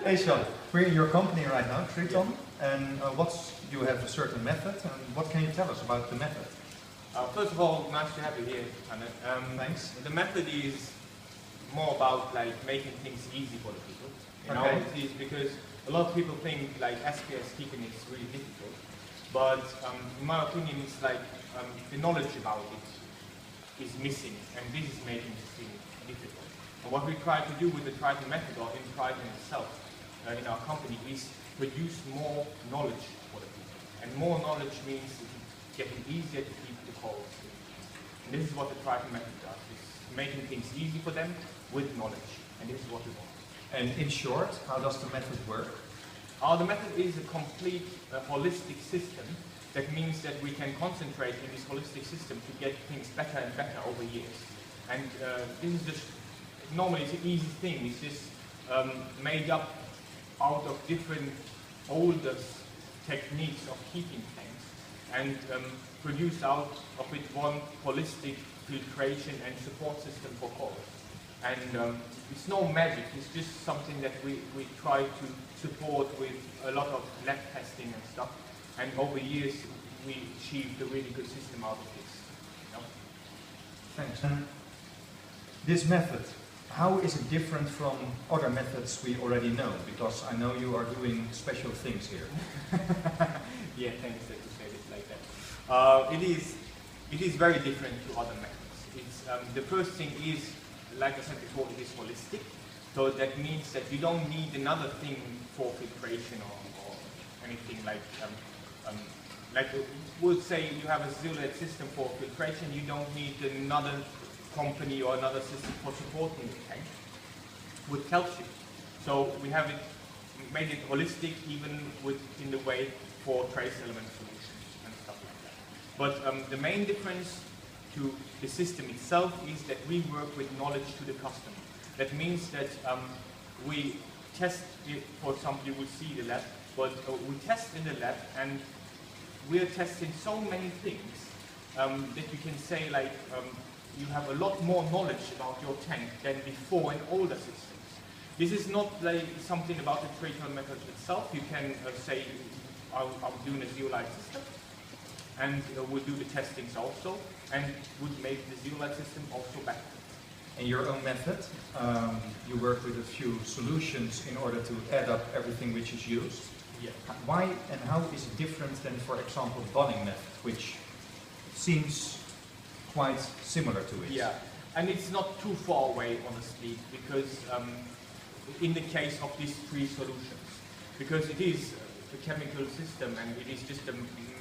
Eshan, we're in your company right now, Triton, and you have a certain method, and what can you tell us about the method? First of all, nice to have you here, Anna. Thanks. The method is more about like making things easy for the people. You know, it is because a lot of people think like SPS keeping is really difficult, but in my opinion, it's like the knowledge about it is missing, and this is making this thing difficult. And what we try to do with the Triton method, or in Triton itself, in our company, is produce more knowledge for the people. And more knowledge means getting easier to keep the calls. And this is what the Triton method does, is making things easy for them with knowledge. And this is what we want. And in short, how does the method work? The method is a complete holistic system. That means that we can concentrate in this holistic system to get things better and better over years. And this is just, normally it's an easy thing. It's just made up out of different older techniques of keeping things, and produce out of it one holistic filtration and support system for calls. And it's no magic, it's just something that we try to support with a lot of lab testing and stuff. And over years, we achieved a really good system out of this. You know? Thanks. This method, how is it different from other methods we already know? Because I know you are doing special things here. Yeah, thanks that you said it like that. It is very different to other methods. It's, the first thing is, like I said before, it is holistic. So that means that you don't need another thing for filtration or anything like we'll say you have a zero-lead system for filtration, you don't need another company or another system for supporting the tank with calcium. So we have it, made it holistic even in the way for trace element solutions and stuff like that. But the main difference to the system itself is that we work with knowledge to the customer. That means that we test it, for example, you will see the lab, but we test in the lab, and we're testing so many things that you can say like you have a lot more knowledge about your tank than before in older systems. This is not like something about the Triton method itself. You can say, I'm doing a zero-light system, and we'll do the testings also, and would make the zero-light system also better. In your own method, you work with a few solutions in order to add up everything which is used. Yeah. Why and how is it different than, for example, bonding method, which seems quite similar to it? Yeah, and it's not too far away, honestly, because in the case of these three solutions, because it is a chemical system and it is just a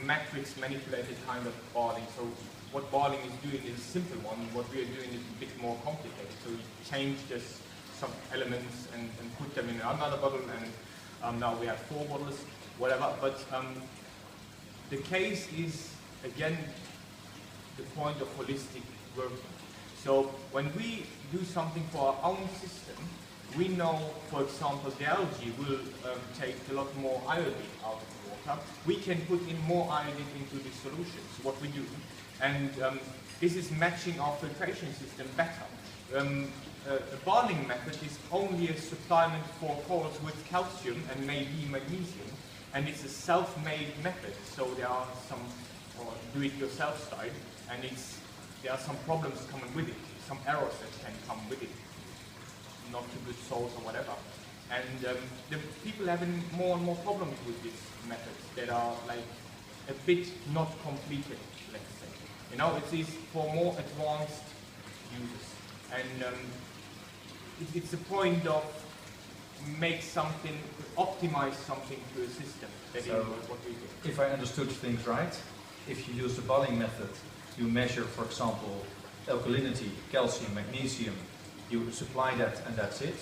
matrix manipulated kind of boiling. So what boiling is doing is a simple one. What we are doing is a bit more complicated. So we change just some elements and put them in another bottle, and now we have 4 bottles, whatever. But the case is, again, the point of holistic working. So when we do something for our own system, we know, for example, the algae will take a lot more iodine out of the water. We can put in more iodine into the solutions, what we do. And this is matching our filtration system better. A boiling method is only a supplement for calls with calcium and maybe magnesium, and it's a self-made method, so there are some do-it-yourself style, and there are some problems coming with it, some errors that can come with it, not too good salts or whatever. And the people having more and more problems with these methods that are like a bit not completed, let's say. You know, it is for more advanced users. And it's the point of optimize something to a system. That so is what we do. If I understood things right, if you use the boiling method, you measure, for example, alkalinity, calcium, magnesium, you supply that and that's it.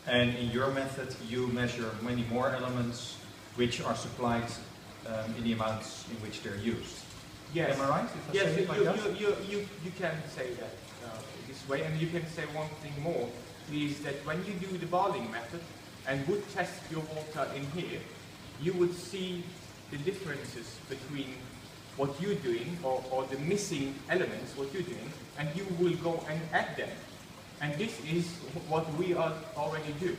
And in your method, you measure many more elements which are supplied in the amounts in which they're used. Yes. Am I right? Yes, you can say that this way, and you can say one thing more, is that when you do the boiling method and would test your water in here, you would see the differences between what you're doing or the missing elements, what you're doing, and you will go and add them. And this is what we are already do.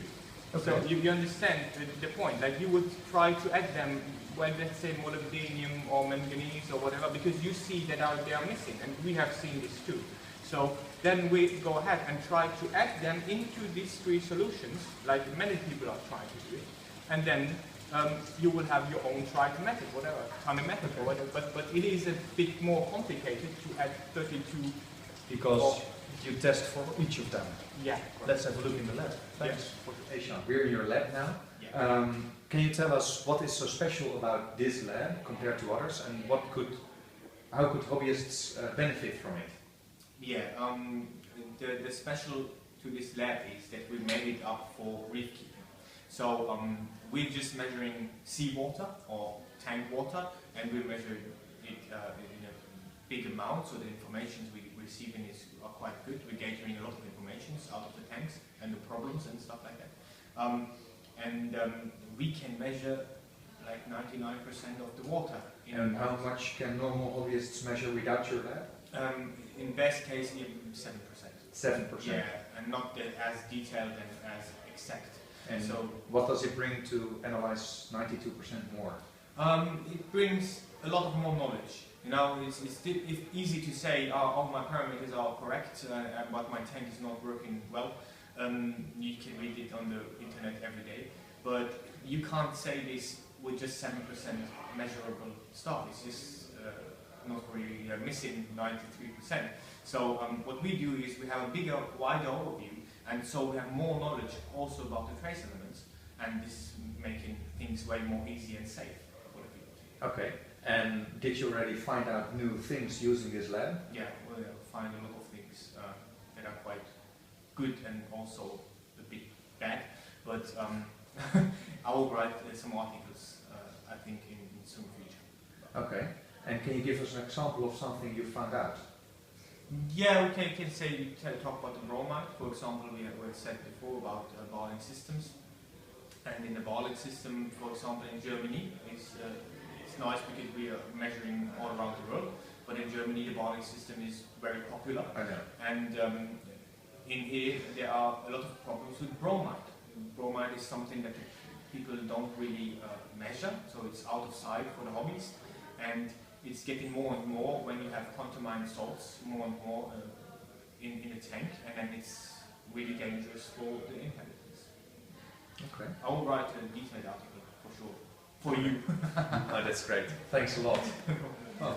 Okay. So you understand the point. Like you would try to add them, well, let's say molybdenum or manganese or whatever, because you see that they are missing, and we have seen this too. So then we go ahead and try to add them into these three solutions, like many people are trying to do it, and then you will have your own Triton method, whatever, Triton method or whatever, but it is a bit more complicated to add 32. Because you test for each of them. Yeah. Let's have a look in the lab. Thanks. Eshan, we're in your lab now. Yeah. Can you tell us what is so special about this lab compared to others, and how could hobbyists benefit from it? Yeah, the special to this lab is that we made it up for reef keeping. So we're just measuring seawater or tank water, and we measure it in a big amount, so the information we're receiving are quite good. We're gathering a lot of information out of the tanks and the problems and stuff like that. We can measure like 99% of the water. And how much can normal hobbyists measure without your lab? In best case, even 7%. 7%. Yeah, and not as detailed and as exact. And so, what does it bring to analyze 92% more? it brings a lot of more knowledge. You know, it's easy to say, oh, my parameters are correct, but my tank is not working well. You can read it on the internet every day, but you can't say this with just 7% measurable stuff. It's just not really missing 93%. So what we do is we have a bigger, wider overview, and so we have more knowledge also about the trace elements, and this is making things way more easy and safe for the people. Okay. And did you already find out new things using this lab? Yeah, we'll find a lot of things that are quite good and also a bit bad, but I will write some articles, I think, in soon future. Okay. And can you give us an example of something you found out? Yeah, we can talk about the bromide. For example, we said before about boiling systems, and in the boiling system, for example, in Germany, it's nice because we are measuring all around the world. But in Germany, the boiling system is very popular, I know. and in here there are a lot of problems with bromide. Bromide is something that people don't really measure, so it's out of sight for the hobbies, and it's getting more and more when you have contaminant salts, more and more in a tank, and then it's really dangerous for the inhabitants. Okay. I will write a detailed article for sure for you. Oh, that's great. Thanks a lot. Oh.